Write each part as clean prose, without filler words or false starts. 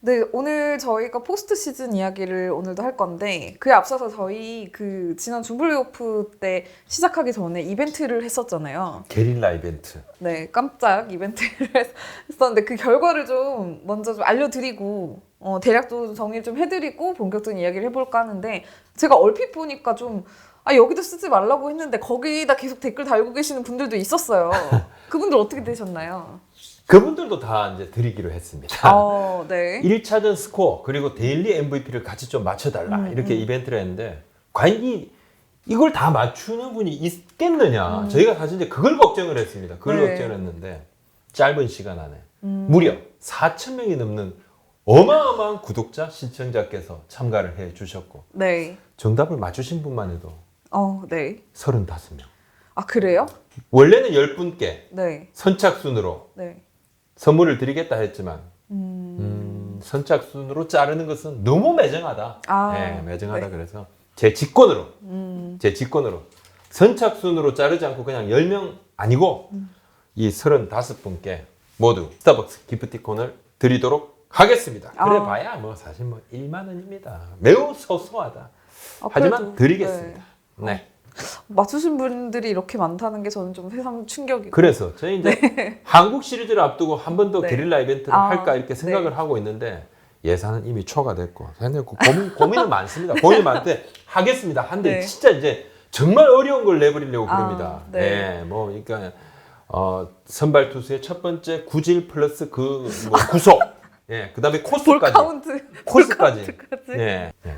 네, 오늘 저희가 포스트 시즌 이야기를 오늘도 할 건데 그에 앞서서 저희 그 지난 준 플레이오프 때 시작하기 전에 이벤트를 했었잖아요. 게릴라 이벤트. 네, 깜짝 이벤트를 했었는데 그 결과를 좀 먼저 좀 알려드리고 대략도 정리를 좀 해드리고 본격적인 이야기를 해볼까 하는데 제가 얼핏 보니까 좀 여기도 쓰지 말라고 했는데 거기다 계속 댓글 달고 계시는 분들도 있었어요. 그분들 어떻게 되셨나요? 그분들도 다 이제 드리기로 했습니다. 네. 1차전 스코어 그리고 데일리 MVP를 같이 좀 맞춰달라 이렇게 이벤트를 했는데 과연 이걸 다 맞추는 분이 있겠느냐 저희가 사실 이제 그걸 걱정을 했습니다. 그걸 네. 걱정을 했는데 짧은 시간 안에 무려 4,000명이 넘는 어마어마한 구독자 시청자께서 참가를 해 주셨고 네. 정답을 맞추신 분만 해도 네. 35명. 아, 그래요? 원래는 10분께 네. 선착순으로 네. 선물을 드리겠다 했지만 선착순으로 자르는 것은 너무 매정하다. 네, 매정하다. 네. 그래서 제 직권으로 선착순으로 자르지 않고 그냥 10명 아니고 이 35분께 모두 스타벅스 기프티콘을 드리도록 하겠습니다. 그래 봐야 뭐 사실 뭐 1만 원입니다. 매우 소소하다. 하지만 그래도, 드리겠습니다. 네. 맞추신 분들이 이렇게 많다는 게 저는 좀 새삼 충격이고. 그래서 저희 이제 한국 시리즈를 앞두고 한 번 더 네. 게릴라 이벤트를 할까 이렇게 생각을 하고 있는데 예산은 이미 초과됐고 고민은 많습니다. 고민이 많은데 하겠습니다. 한데 네. 진짜 이제 정말 어려운 걸 내버리려고 그럽니다. 네. 뭐 그러니까 선발 투수의 첫 번째 구질 플러스 그 뭐 구속, 그다음에 코스까지. 볼카운트까지.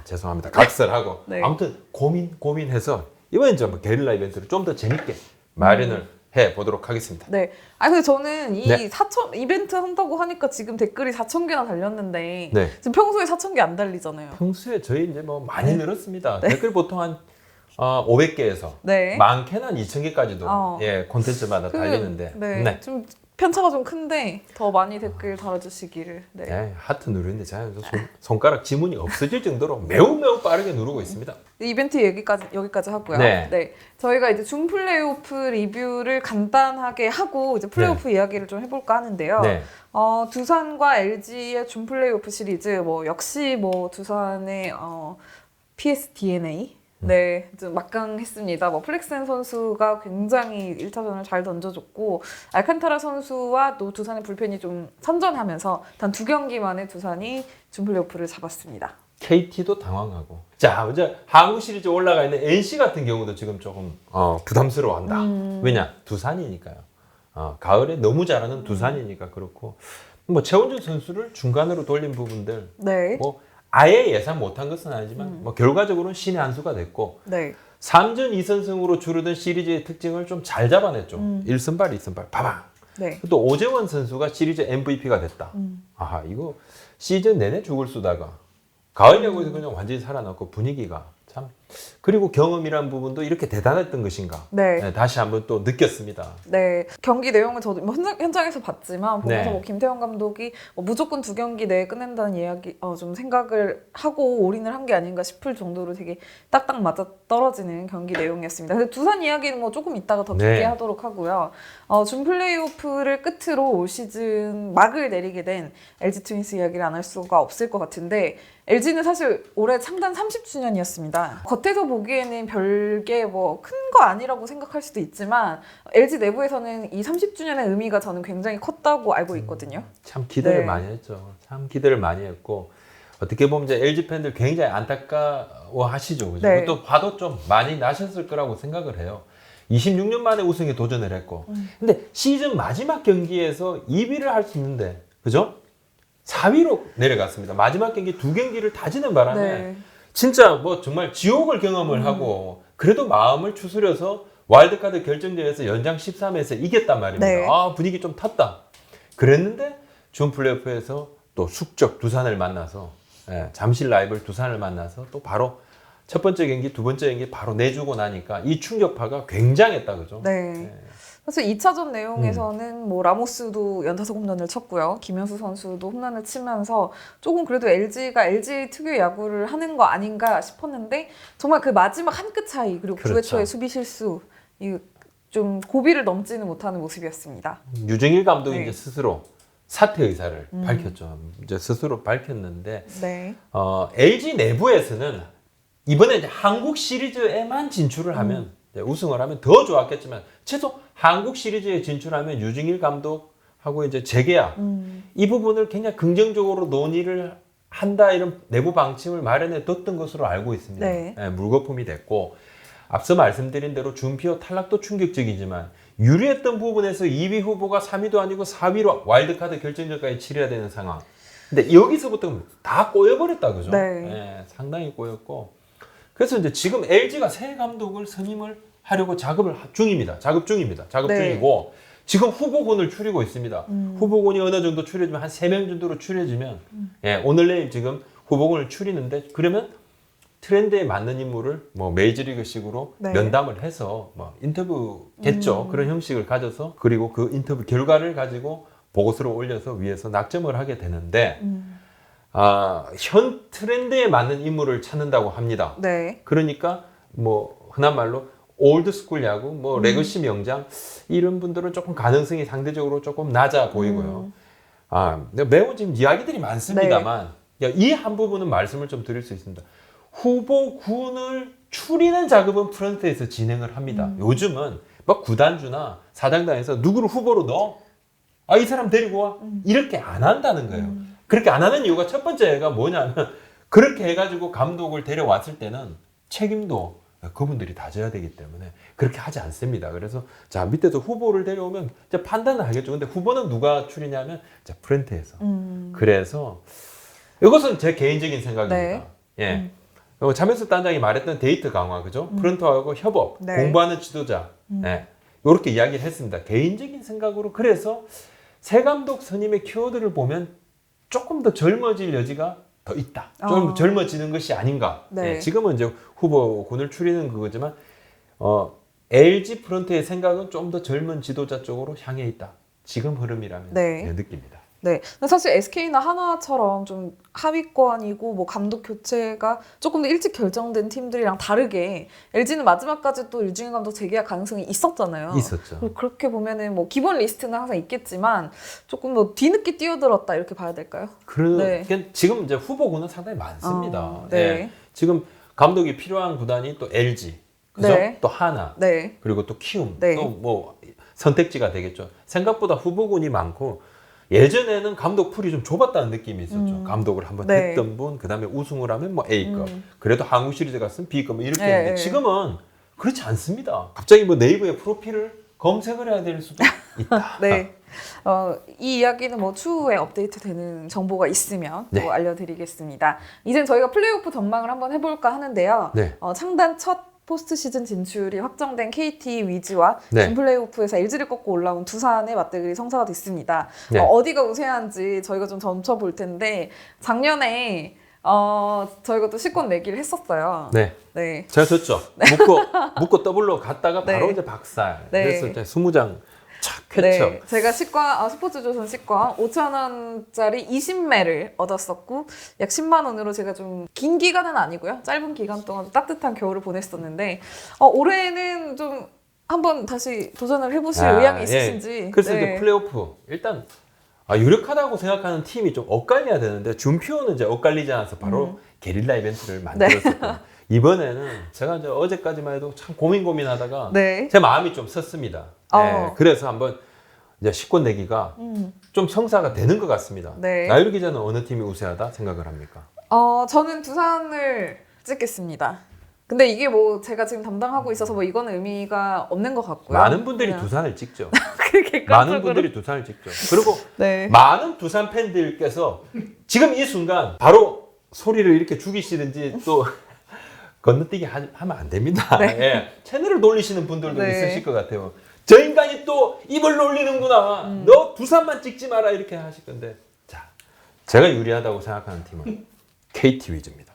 죄송합니다. 각설하고 네. 아무튼 고민해서 이번엔 좀 게릴라 이벤트를 좀 더 재밌게 마련을 해 보도록 하겠습니다. 네. 근데 저는 이 네. 4천 이벤트 한다고 하니까 지금 댓글이 4,000개나 달렸는데 네. 지금 평소에 4,000개 안 달리잖아요. 평소에 저희 이제 뭐 많이 늘었습니다. 댓글 보통 한 500개에서 네. 많게는 한 2,000개까지도 콘텐츠마다 달리는데 네. 좀 편차가 좀 큰데 더 많이 댓글 달아주시기를. 네. 하트 누르는데 제가 손가락 지문이 없어질 정도로 매우 빠르게 누르고 있습니다. 이벤트 여기까지 하고요. 네. 저희가 이제 준 플레이오프 리뷰를 간단하게 하고 이제 플레이오프 이야기를 좀 해볼까 하는데요. 네. 두산과 LG의 준 플레이오프 시리즈 역시 두산의 PS DNA 좀 막강했습니다. 플렉센 선수가 굉장히 1차전을 잘 던져줬고 알칸타라 선수와 또 두산의 불펜이 좀 선전하면서 단 2경기 만에 두산이 준 플레이오프를 잡았습니다. KT도 당황하고 이제 한국 시리즈 올라가 있는 NC 같은 경우도 지금 조금 부담스러워한다. 왜냐? 두산이니까요. 가을에 너무 잘하는 두산이니까 그렇고 최원준 선수를 중간으로 돌린 부분들 아예 예상 못한 것은 아니지만 결과적으로는 신의 한 수가 됐고 3전 2선승으로 주르던 시리즈의 특징을 좀 잘 잡아냈죠. 1선발, 2선발, 파방. 또 오재원 선수가 시리즈 MVP가 됐다. 이거 시즌 내내 죽을 수다가 가을 야구에서 그냥 완전히 살아났고 분위기가 참 그리고 경험이란 부분도 이렇게 대단했던 것인가 다시 한번 또 느꼈습니다. 네, 경기 내용을 저도 현장에서 봤지만 보면서 김태형 감독이 무조건 2경기 내에 끝낸다는 이야기 좀 생각을 하고 올인을 한 게 아닌가 싶을 정도로 되게 딱딱 맞아 떨어지는 경기 내용이었습니다. 근데 두산 이야기는 조금 이따가 더 깊게 하도록 하고요. 준 플레이오프를 끝으로 올 시즌 막을 내리게 된 LG 트윈스 이야기를 안 할 수가 없을 것 같은데 LG는 사실 올해 창단 30주년이었습니다. 겉에서 보기에는 별게 큰 거 아니라고 생각할 수도 있지만 LG 내부에서는 이 30주년의 의미가 저는 굉장히 컸다고 알고 있거든요. 참 기대를 많이 했죠. 참 기대를 많이 했고 어떻게 보면 이제 LG 팬들 굉장히 안타까워하시죠. 그죠? 또 화도 좀 많이 나셨을 거라고 생각을 해요. 26년 만에 우승에 도전을 했고 근데 시즌 마지막 경기에서 2위를 할 수 있는데 그죠? 4위로 내려갔습니다. 마지막 경기 2경기를 다지는 바람에 진짜 정말 지옥을 경험을 하고 그래도 마음을 추스려서 와일드카드 결정전에서 연장 13에서 이겼단 말입니다. 분위기 좀 탔다. 그랬는데 준 플레이오프에서 또 숙적 두산을 만나서 잠실 라이벌 두산을 만나서 또 바로 첫 번째 경기, 두 번째 경기 바로 내주고 나니까 이 충격파가 굉장했다. 그죠? 사실 2차전 내용에서는 라모스도 연타석 홈런을 쳤고요. 김현수 선수도 홈런을 치면서 조금 그래도 LG가 LG 특유의 야구를 하는 거 아닌가 싶었는데 정말 그 마지막 한 끗 차이 그리고 9회 초의 수비 실수 좀 고비를 넘지는 못하는 모습이었습니다. 유정일 감독이 이제 스스로 사퇴 의사를 밝혔죠. 이제 스스로 밝혔는데 네. LG 내부에서는 이번에 이제 한국 시리즈에만 진출을 하면 이제 우승을 하면 더 좋았겠지만 최소 한국 시리즈에 진출하면 유징일 감독하고 이제 재계약 이 부분을 굉장히 긍정적으로 논의를 한다 이런 내부 방침을 마련해 뒀던 것으로 알고 있습니다. 네. 예, 물거품이 됐고 앞서 말씀드린 대로 준피어 탈락도 충격적이지만 유리했던 부분에서 2위 후보가 3위도 아니고 4위로 와일드카드 결정전까지 치러야 되는 상황. 근데 여기서부터 다 꼬여버렸다 그죠? 네. 예, 상당히 꼬였고 그래서 이제 지금 LG가 새 감독을 선임을 하려고 작업 중입니다. 작업 네. 중이고 지금 후보군을 추리고 있습니다. 후보군이 어느 정도 추려지면 한 3명 정도로 추려지면 예, 오늘 내일 지금 후보군을 추리는데 그러면 트렌드에 맞는 인물을 뭐 메이저리그식으로 네. 면담을 해서 뭐 인터뷰겠죠. 그런 형식을 가져서 그리고 그 인터뷰 결과를 가지고 보고서를 올려서 위에서 낙점을 하게 되는데 현 트렌드에 맞는 인물을 찾는다고 합니다. 네. 그러니까 뭐 흔한 말로 올드스쿨 야구, 뭐 레거시 명장 이런 분들은 조금 가능성이 상대적으로 조금 낮아 보이고요. 매우 지금 이야기들이 많습니다만 이 한 부분은 말씀을 좀 드릴 수 있습니다. 후보군을 추리는 작업은 프런트에서 진행을 합니다. 요즘은 막 구단주나 사장단에서 누구를 후보로 넣어? 이 사람 데리고 와? 이렇게 안 한다는 거예요. 그렇게 안 하는 이유가 첫 번째가 뭐냐면 그렇게 해가지고 감독을 데려왔을 때는 책임도 그분들이 다져야 되기 때문에 그렇게 하지 않습니다. 그래서 자 밑에서 후보를 데려오면 이제 판단을 하겠죠. 근데 후보는 누가 추리냐면 자 프런트에서. 그래서 이것은 제 개인적인 생각입니다. 예. 자면스 단장이 말했던 데이트 강화, 그죠? 프런트하고 협업, 네. 공부하는 지도자, 예. 이렇게 이야기를 했습니다. 개인적인 생각으로 그래서 새 감독 선임의 키워드를 보면 조금 더 젊어질 여지가 더 있다. 좀 젊어지는 것이 아닌가. 네. 예. 지금은 이제 후보군을 추리는 그거지만 LG 프런트의 생각은 좀 더 젊은 지도자 쪽으로 향해 있다. 지금 흐름이라면 네. 느낍니다. 네. 근데 사실 SK나 하나처럼 좀 하위권이고 뭐 감독 교체가 조금 더 일찍 결정된 팀들이랑 다르게 LG는 마지막까지 또 유징일 감독 재계약 가능성이 있었잖아요. 있었죠. 그렇게 보면은 뭐 기본 리스트는 항상 있겠지만 조금 뭐 뒤늦게 뛰어들었다 이렇게 봐야 될까요? 그러니까 지금 이제 후보군은 상당히 많습니다. 네. 예. 지금 감독이 필요한 구단이 또 LG, 그죠? 네. 또 하나, 네. 그리고 또 키움, 네. 또 뭐 선택지가 되겠죠. 생각보다 후보군이 많고 예전에는 감독 풀이 좀 좁았다는 느낌이 있었죠. 감독을 한번 네. 했던 분, 그 다음에 우승을 하면 뭐 A급, 그래도 한국 시리즈 갔으면 B급 뭐 이렇게 네. 했는데 지금은 그렇지 않습니다. 갑자기 뭐 네이버에 프로필을 검색을 해야 될 수도 있다. 네. 이 이야기는 뭐 추후에 업데이트되는 정보가 있으면 네. 또 알려드리겠습니다. 이젠 저희가 플레이오프 전망을 한번 해볼까 하는데요. 네. 창단 첫 포스트 시즌 진출이 확정된 KT 위즈와 네. 준플레이오프에서 LG를 꺾고 올라온 두산의 맞대결이 성사가 됐습니다. 네. 어디가 우세한지 저희가 좀 점쳐볼 텐데 작년에 저희가 또 시권 내기를 했었어요. 네. 네. 제가 졌죠. 묶고 더블로 갔다가 바로 네. 이제 박살. 네. 그래서 이제 20장 착 쾌척. 네, 제가 스포츠조선 식권 5,000원짜리 20매를 얻었었고 약 10만 원으로 제가 좀 긴 기간은 아니고요. 짧은 기간 동안 좀 따뜻한 겨울을 보냈었는데 올해는 좀 한번 다시 도전을 해보실 의향이 있으신지. 예. 그래서 네. 이제 플레이오프 일단 유력하다고 생각하는 팀이 좀 엇갈려야 되는데 준피오는 이제 엇갈리지 않아서 바로 게릴라 이벤트를 만들었었고 이번에는 제가 이제 어제까지만 해도 참 고민하다가 네. 제 마음이 좀 섰습니다. 예. 그래서 한번 이제 식권 내기가 좀 성사가 되는 것 같습니다. 네. 나유리 기자는 어느 팀이 우세하다 생각을 합니까? 저는 두산을 찍겠습니다. 근데 이게 뭐 제가 지금 담당하고 있어서 뭐 이거는 의미가 없는 것 같고요. 많은 분들이 그냥 두산을 찍죠. 그렇게 많은 분들이 두산을 찍죠. 그리고 네. 많은 두산 팬들께서 지금 이 순간 바로 소리를 이렇게 죽이시든지 또 건너뛰기 하면 안 됩니다. 네. 예. 채널을 돌리시는 분들도 네. 있으실 것 같아요. 저 인간이 또 입을 놀리는구나. 너 두산만 찍지 마라 이렇게 하실 건데 자, 제가 유리하다고 생각하는 팀은 KT 위즈입니다.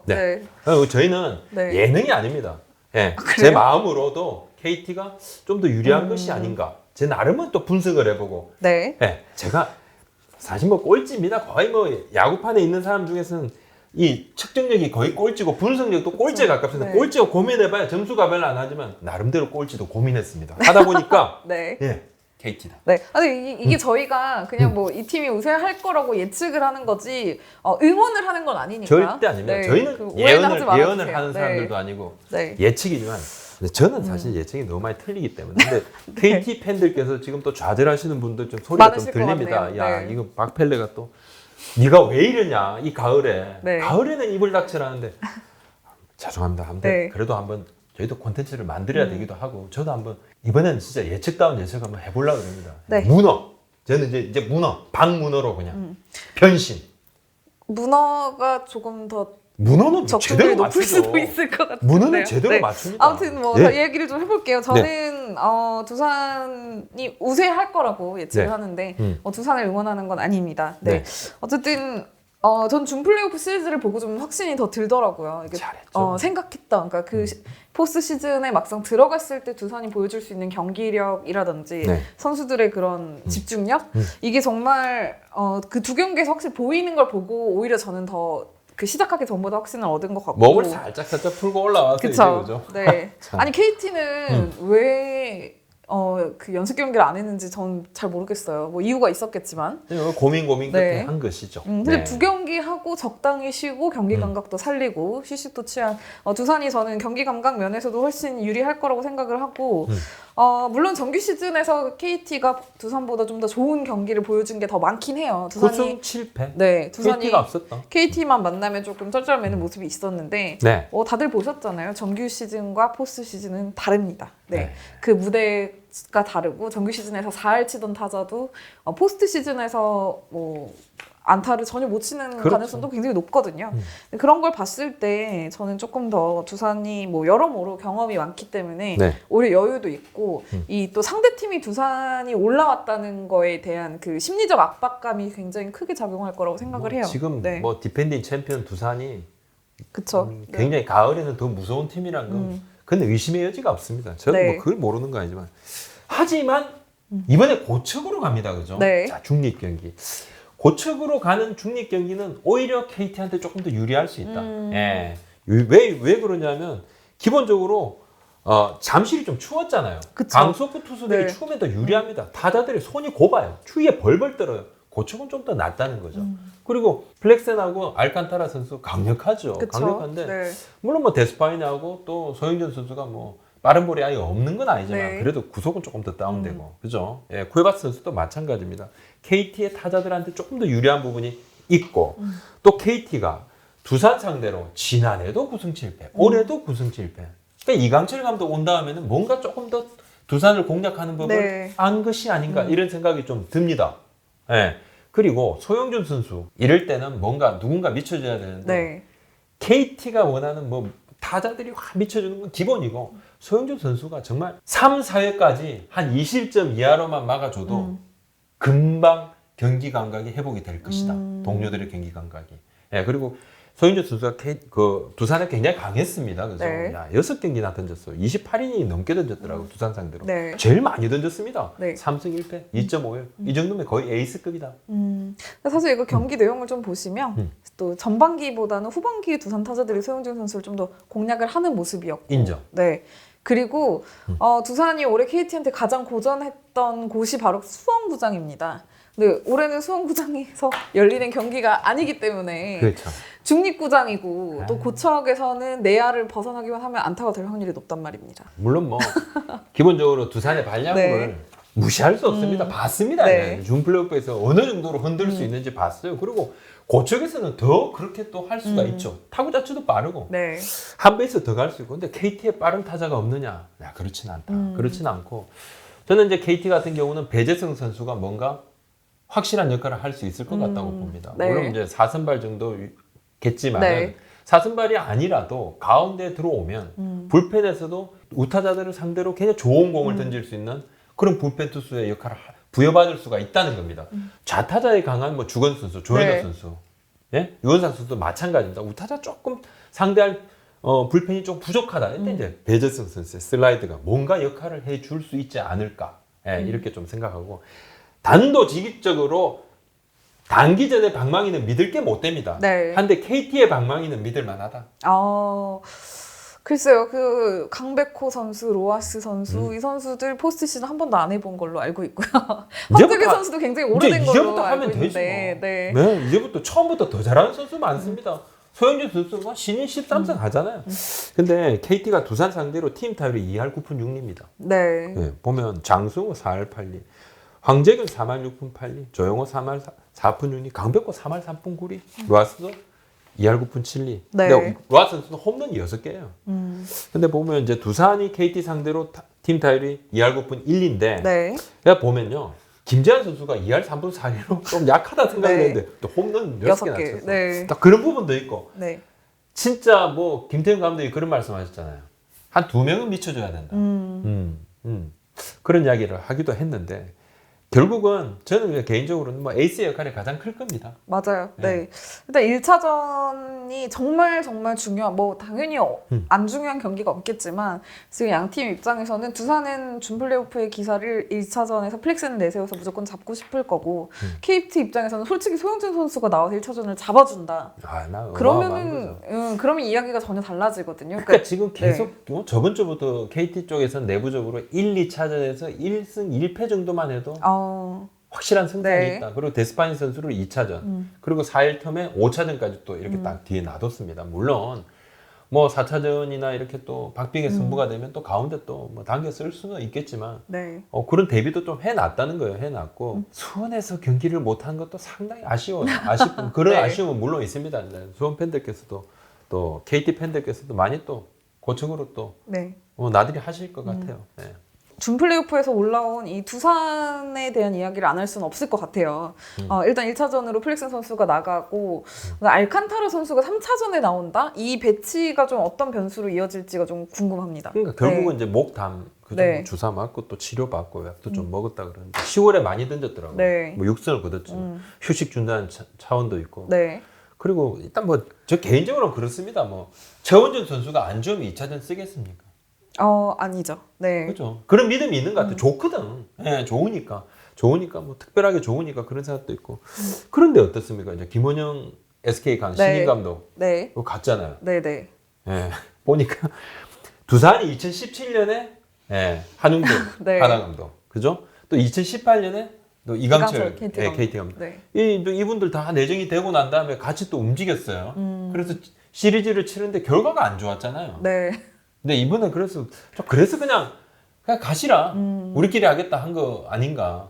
네. 저희는 네. 예능이 아닙니다. 예. 그래요? 제 마음으로도 KT가 좀 더 유리한 것이 아닌가. 제 나름은 또 분석을 해보고 네. 네, 제가 사실 뭐 꼴찌입니다. 거의 뭐 야구판에 있는 사람 중에서는 이 측정력이 거의 꼴찌고 분석력도 꼴찌에 가깝습니다. 네. 꼴찌가 고민해봐야 점수가 별로 안 하지만 나름대로 꼴찌도 고민했습니다. 하다 보니까 네. 예, KT다. 네. 아니 이게 저희가 그냥 뭐 이 팀이 우승할 거라고 예측을 하는 거지 응원을 하는 건 아니니까. 절대 아닙니다. 네, 저희는 그 오해는 하지 말아주세요. 예언을 하는 사람들도 네. 아니고 네. 예측이지만 근데 저는 사실 예측이 너무 많이 틀리기 때문에 근데 KT 팬들께서 지금 또 좌절하시는 분들 좀 소리가 좀 많으실 것 들립니다. 같네요. 야 네. 이거 박펠레가 또 네가 왜 이러냐 이 가을에 네. 가을에는 이불 닥치라는데 죄송합니다. 한번 네. 그래도 한번 저희도 콘텐츠를 만들어야 되기도 하고 저도 한번 이번에는 진짜 예측다운 예측 한번 해보려고 합니다. 네. 문어 저는 이제 문어 박문어로 그냥 변신. 문어가 조금 더 문어는 적중률이 제대로 높을 맞추죠. 수도 있을 것 같은데요. 문어는 제대로 맞춥니다. 아무튼 뭐 네. 얘기를 좀 해볼게요. 저는 두산이 우세할 거라고 예측을 네. 하는데 두산을 응원하는 건 아닙니다. 네. 네. 어쨌든 전 준 플레이오프 시리즈를 보고 좀 확신이 더 들더라고요. 이게 잘했죠. 생각했던 그러니까 그 포스트 시즌에 막상 들어갔을 때 두산이 보여줄 수 있는 경기력이라든지 네. 선수들의 그런 집중력 이게 정말 그 두 경기에서 확실히 보이는 걸 보고 오히려 저는 더 그 시작하기 전보다 확신을 얻은 것 같고 목을 살짝 풀고 올라와서 그쵸. 이제 그죠? 네. 참. 아니 KT는 왜 그 연습 경기를 안 했는지 전 잘 모르겠어요. 뭐 이유가 있었겠지만. 고민 끝에 네. 한 것이죠. 근데 네. 두 경기 하고 적당히 쉬고 경기 감각도 살리고 휴식도 취한 두산이 저는 경기 감각 면에서도 훨씬 유리할 거라고 생각을 하고 물론 정규 시즌에서 KT가 두산보다 좀 더 좋은 경기를 보여준 게 더 많긴 해요. 두산이 9승 7패. 네, 두산이 KT가 앞섰다. KT만 만나면 조금 쩔쩔매는 모습이 있었는데 네. 다들 보셨잖아요. 정규 시즌과 포스트 시즌은 다릅니다. 네. 네. 그 무대가 다르고 정규 시즌에서 4할 치던 타자도 포스트 시즌에서 뭐 안타를 전혀 못 치는 그렇죠. 가능성도 굉장히 높거든요. 그런 걸 봤을 때 저는 조금 더 두산이 뭐 여러모로 경험이 많기 때문에 네. 오히려 여유도 있고 이 또 상대 팀이 두산이 올라왔다는 거에 대한 그 심리적 압박감이 굉장히 크게 작용할 거라고 생각을 해요. 지금 네. 뭐 디펜딩 챔피언 두산이 그쵸. 굉장히 가을에는 더 무서운 팀이란 건 근데 의심의 여지가 없습니다. 저는 네. 뭐 그걸 모르는 거 아니지만 하지만 이번에 고척으로 갑니다. 그죠? 네. 자, 중립 경기. 고척으로 가는 중립 경기는 오히려 KT한테 조금 더 유리할 수 있다. 예. 왜 그러냐면 기본적으로 잠실이 좀 추웠잖아요. 그쵸. 강소프 투수들이 네. 추우면 더 유리합니다. 타자들이 손이 곱아요. 추위에 벌벌 떨어요. 고척은 좀 더 낫다는 거죠. 그리고 플렉센하고 알칸타라 선수 강력하죠. 그쵸. 강력한데 네. 물론 뭐 데스파이나하고 또 소영준 선수가 뭐 빠른 볼이 아예 없는 건 아니지만 네. 그래도 구속은 조금 더 다운되고 그죠? 예, 쿠에바스 선수도 마찬가지입니다. KT의 타자들한테 조금 더 유리한 부분이 있고 또 KT가 두산 상대로 지난해도 9승 7패, 올해도 9승 7패. 그러니까 이강철 감독 온 다음에는 뭔가 조금 더 두산을 공략하는 법을 네. 안 것이 아닌가 이런 생각이 좀 듭니다. 예. 그리고 소영준 선수 이럴 때는 뭔가 누군가 미쳐줘야 되는데 네. KT가 원하는 뭐 타자들이 확 미쳐주는 건 기본이고 소영준 선수가 정말 3, 4회까지 한 20점 이하로만 막아줘도 금방 경기 감각이 회복이 될 것이다. 동료들의 경기 감각이. 예, 그리고 소영준 선수가 두산에 굉장히 강했습니다. 그래서 네. 6경기나 던졌어요. 28이닝이 넘게 던졌더라고요. 두산 상대로. 네. 제일 많이 던졌습니다. 네. 3승 1패, 2.5회. 이 정도면 거의 에이스급이다. 사실 이거 경기 내용을 좀 보시면 또 전반기보다는 후반기에 두산 타자들이 소영준 선수를 좀 더 공략을 하는 모습이었고 인정. 네. 그리고 두산이 올해 KT한테 가장 고전했던 곳이 바로 수원구장입니다. 근데 올해는 수원구장에서 열리는 경기가 아니기 때문에 그렇죠. 중립구장이고 또 고척에서는 내야를 벗어나기만 하면 안타가 될 확률이 높단 말입니다. 물론 뭐 기본적으로 두산의 발야구를 네. 무시할 수 없습니다. 봤습니다. 네. 준 플레이오프에서 어느 정도로 흔들 수 있는지 봤어요. 그리고 고척에서는 더 그렇게 또 할 수가 있죠. 타구 자체도 빠르고 네. 한 베이스 더 갈 수 있고. 근데 KT에 빠른 타자가 없느냐? 야, 그렇진 않다. 그렇진 않고 저는 이제 KT 같은 경우는 배재성 선수가 뭔가 확실한 역할을 할 수 있을 것 같다고 봅니다. 네. 물론 이제 4선발 정도겠지만 네. 4선발이 아니라도 가운데 들어오면 불펜에서도 우타자들을 상대로 굉장히 좋은 공을 던질 수 있는 그런 불펜 투수의 역할을 부여받을 수가 있다는 겁니다. 좌타자에 강한 뭐 주건 선수, 조현우 네. 선수, 예? 유원상 선수도 마찬가지입니다. 우타자 조금 상대할 불펜이 좀 부족하다. 이때 이제 배재성 선수의 슬라이드가 뭔가 역할을 해줄 수 있지 않을까. 예, 이렇게 좀 생각하고 단도직입적으로 단기전에 방망이는 믿을 게 못 됩니다. 네. 한데 KT의 방망이는 믿을 만하다. 글쎄요, 그 강백호 선수, 로하스 선수 이 선수들 포스트 시즌 한 번도 안 해본 걸로 알고 있고요. 황재균 선수도 굉장히 오래된 걸로 이제부터 알고 하면 되지 있는데, 뭐. 네. 네, 이제부터 처음부터 더 잘하는 선수 많습니다. 소영준 선수가 신인 13승 하잖아요. 근데 KT가 두산 상대로 팀 타율이 2할 9푼 6리입니다. 네. 네, 보면 장승호 4할 8리, 황재균 3할 6푼 8리, 조영호 3할 4푼 6리, 강백호 3할 3푼 9리, 로하스도 2할 9푼 7리. 네. 근데 로하스 선수는 홈런이 6개예요. 근데 보면 이제 두산이 KT 상대로 팀 타율이 2할 9푼 1리인데 네. 내가 보면요. 김재환 선수가 2할 3분 4리로 좀 약하다 생각했는데 네. 또 홈런 6개 6개. 맞췄어. 네. 딱 그런 부분도 있고 네. 진짜 뭐 김태형 감독이 그런 말씀하셨잖아요. 한 2명은 미쳐줘야 된다. 그런 이야기를 하기도 했는데 결국은 저는 개인적으로는 뭐 에이스의 역할이 가장 클 겁니다. 맞아요. 네. 네. 일단 1차전이 정말 중요한, 뭐 당연히 안 중요한 경기가 없겠지만 지금 양 팀 입장에서는 두산은 준플레이오프의 기사를 1차전에서 플렉스는 내세워서 무조건 잡고 싶을 거고 KT 입장에서는 솔직히 소영준 선수가 나와서 1차전을 잡아준다. 나 그러면은 그러면 이야기가 전혀 달라지거든요. 그러니까 지금 계속 저번 주부터 KT 쪽에서 내부적으로 1, 2차전에서 1승 1패 정도만 해도 확실한 승산이 네. 있다. 그리고 데스파니 선수를 2차전, 그리고 4일 텀에 5차전까지 또 이렇게 딱 뒤에 놔뒀습니다. 물론 뭐 4차전이나 이렇게 또 박빙의 승부가 되면 또 가운데 또 뭐 당겨 쓸 수는 있겠지만 네. 그런 대비도 좀 해놨다는 거예요. 해놨고 수원에서 경기를 못한 것도 상당히 아쉬워요. 아쉽고 그런 네. 아쉬움은 물론 있습니다. 수원 팬들께서도 또 KT 팬들께서도 많이 또 고척으로 또 네. 나들이 하실 것 같아요. 네. 준플레이오프에서 올라온 이 두산에 대한 이야기를 안 할 수는 없을 것 같아요. 일단 1차전으로 플렉슨 선수가 나가고 알칸타라 선수가 3차전에 나온다? 이 배치가 좀 어떤 변수로 이어질지가 좀 궁금합니다. 그러니까 결국은 이제 목담 그 정도 네. 주사 맞고 또 치료 받고 약도 좀 먹었다 그러는데 10월에 많이 던졌더라고요. 네. 뭐 6승을 거뒀죠. 휴식 준다는 차원도 있고. 네. 그리고 일단 뭐 저 개인적으로는 그렇습니다. 뭐 최원준 선수가 안 좋으면 2차전 쓰겠습니까? 아니죠. 네. 그렇죠. 그런 믿음이 있는 것 같아요. 좋거든. 예, 좋으니까 뭐 특별하게 좋으니까 그런 생각도 있고. 그런데 어떻습니까? 이제 김원영 SK 간 네. 신인 감독 네. 그거 갔잖아요. 네. 네. 예, 보니까 두산이 2017년에 한웅준 네. 하나 감독, 그죠? 또 2018년에 또 이강철 KT 감독. 네. 이분들 다 내정이 되고 난 다음에 같이 또 움직였어요. 그래서 시리즈를 치는데 결과가 안 좋았잖아요. 네. 근데 이번에 그래서 그냥 가시라. 우리끼리 하겠다 한 거 아닌가.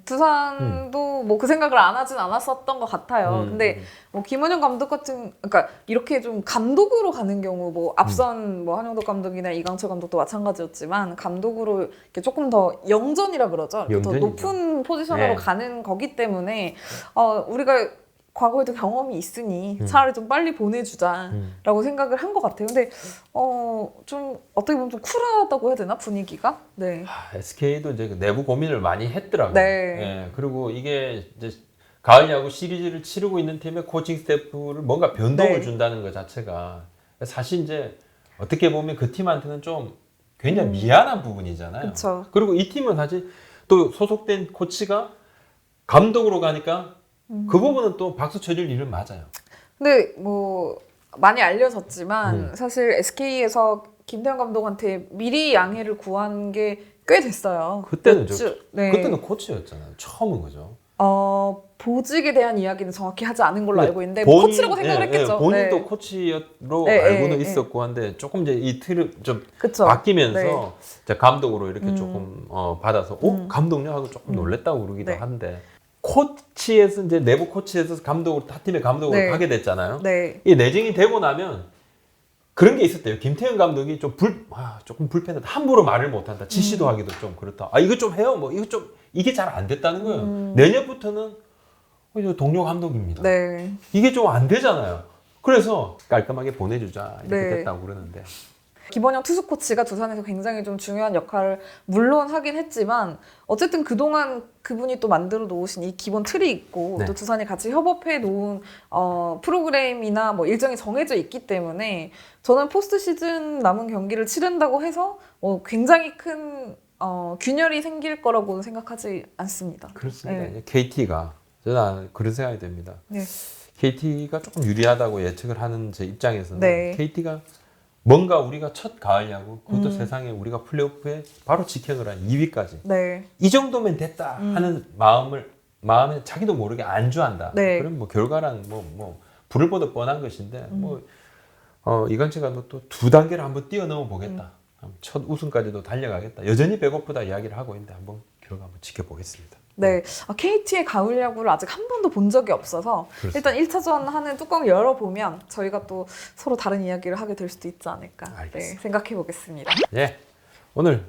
두산도 뭐 그 생각을 안 하진 않았었던 것 같아요. 근데 뭐 김원영 감독 그러니까 이렇게 좀 감독으로 가는 경우 뭐 앞선 뭐 한용덕 감독이나 이강철 감독도 마찬가지였지만 감독으로 이렇게 조금 더 영전이라 그러죠. 이렇게 더 영전이죠. 높은 포지션으로 네. 가는 거기 때문에 우리가 과거에도 경험이 있으니 차라리 좀 빨리 보내주자라고 생각을 한 것 같아요. 근데 좀 어떻게 보면 좀 쿨하다고 해야 되나 분위기가? 네. SK도 이제 그 내부 고민을 많이 했더라고요. 네. 예, 그리고 이게 이제 가을 야구 시리즈를 치르고 있는 팀의 코칭 스태프를 뭔가 변동을 네. 준다는 것 자체가 사실 이제 어떻게 보면 그 팀한테는 좀 굉장히 미안한 부분이잖아요. 그쵸. 그리고 이 팀은 사실 또 소속된 코치가 감독으로 가니까 그 부분은 또 박수 쳐줄 일은 맞아요. 근데 뭐 많이 알려졌지만 사실 SK에서 김태형 감독한테 미리 양해를 구한 게 꽤 됐어요. 그때는 네. 그때는 코치였잖아요. 처음인 거죠. 보직에 대한 이야기는 정확히 하지 않은 걸로 네, 알고 있는데 뭐 코치라고 생각을 했겠죠. 본인도 네. 코치로 네, 알고는 네, 있었고 한데 조금 이제 이 틀을 좀 그쵸. 바뀌면서 네. 이제 감독으로 이렇게 조금 받아서 감독요 하고 조금 놀랬다고 그러기도 네. 한데 코치에서 이제 내부 코치에서 감독으로 타 팀의 감독으로 네. 가게 됐잖아요. 네. 이 내정이 되고 나면 그런 게 있었대요. 김태형 감독이 좀 조금 불편하다. 함부로 말을 못한다. 지시도 하기도 좀 그렇다. 이거 좀 해요. 뭐 이게 잘 안 됐다는 거예요. 내년부터는 이거 동료 감독입니다. 네. 이게 좀 안 되잖아요. 그래서 깔끔하게 보내주자 이렇게 네. 됐다고 그러는데 김원영 투수 코치가 두산에서 굉장히 좀 중요한 역할을 물론 하긴 했지만 어쨌든 그동안 그분이 또 만들어 놓으신 이 기본 틀이 있고 네. 또 두산이 같이 협업해 놓은 프로그램이나 뭐 일정이 정해져 있기 때문에 저는 포스트 시즌 남은 경기를 치른다고 해서 굉장히 큰 균열이 생길 거라고는 생각하지 않습니다. 그렇습니다. 네. KT가 저는 그런 생각이 듭니다. 네. KT가 조금 유리하다고 예측을 하는 제 입장에서는 네. KT가 뭔가 우리가 첫 가을 야구, 그것도 세상에 우리가 플레이오프에 바로 직행을 한 2위까지. 네. 이 정도면 됐다 하는 마음에 자기도 모르게 안주한다. 네. 그럼 뭐 결과랑 뭐 불을 보듯 뻔한 것인데 이강철 감독도 두 단계를 한번 뛰어넘어 보겠다. 첫 우승까지도 달려가겠다. 여전히 배고프다 이야기를 하고 있는데 한번 결과 한번 지켜보겠습니다. 네, KT의 가을 야구를 아직 한 번도 본 적이 없어서 그렇습니다. 일단 1차전 하는 뚜껑을 열어보면 저희가 또 서로 다른 이야기를 하게 될 수도 있지 않을까 네, 생각해 보겠습니다. 예, 오늘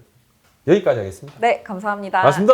여기까지 하겠습니다. 네, 감사합니다. 맞습니다.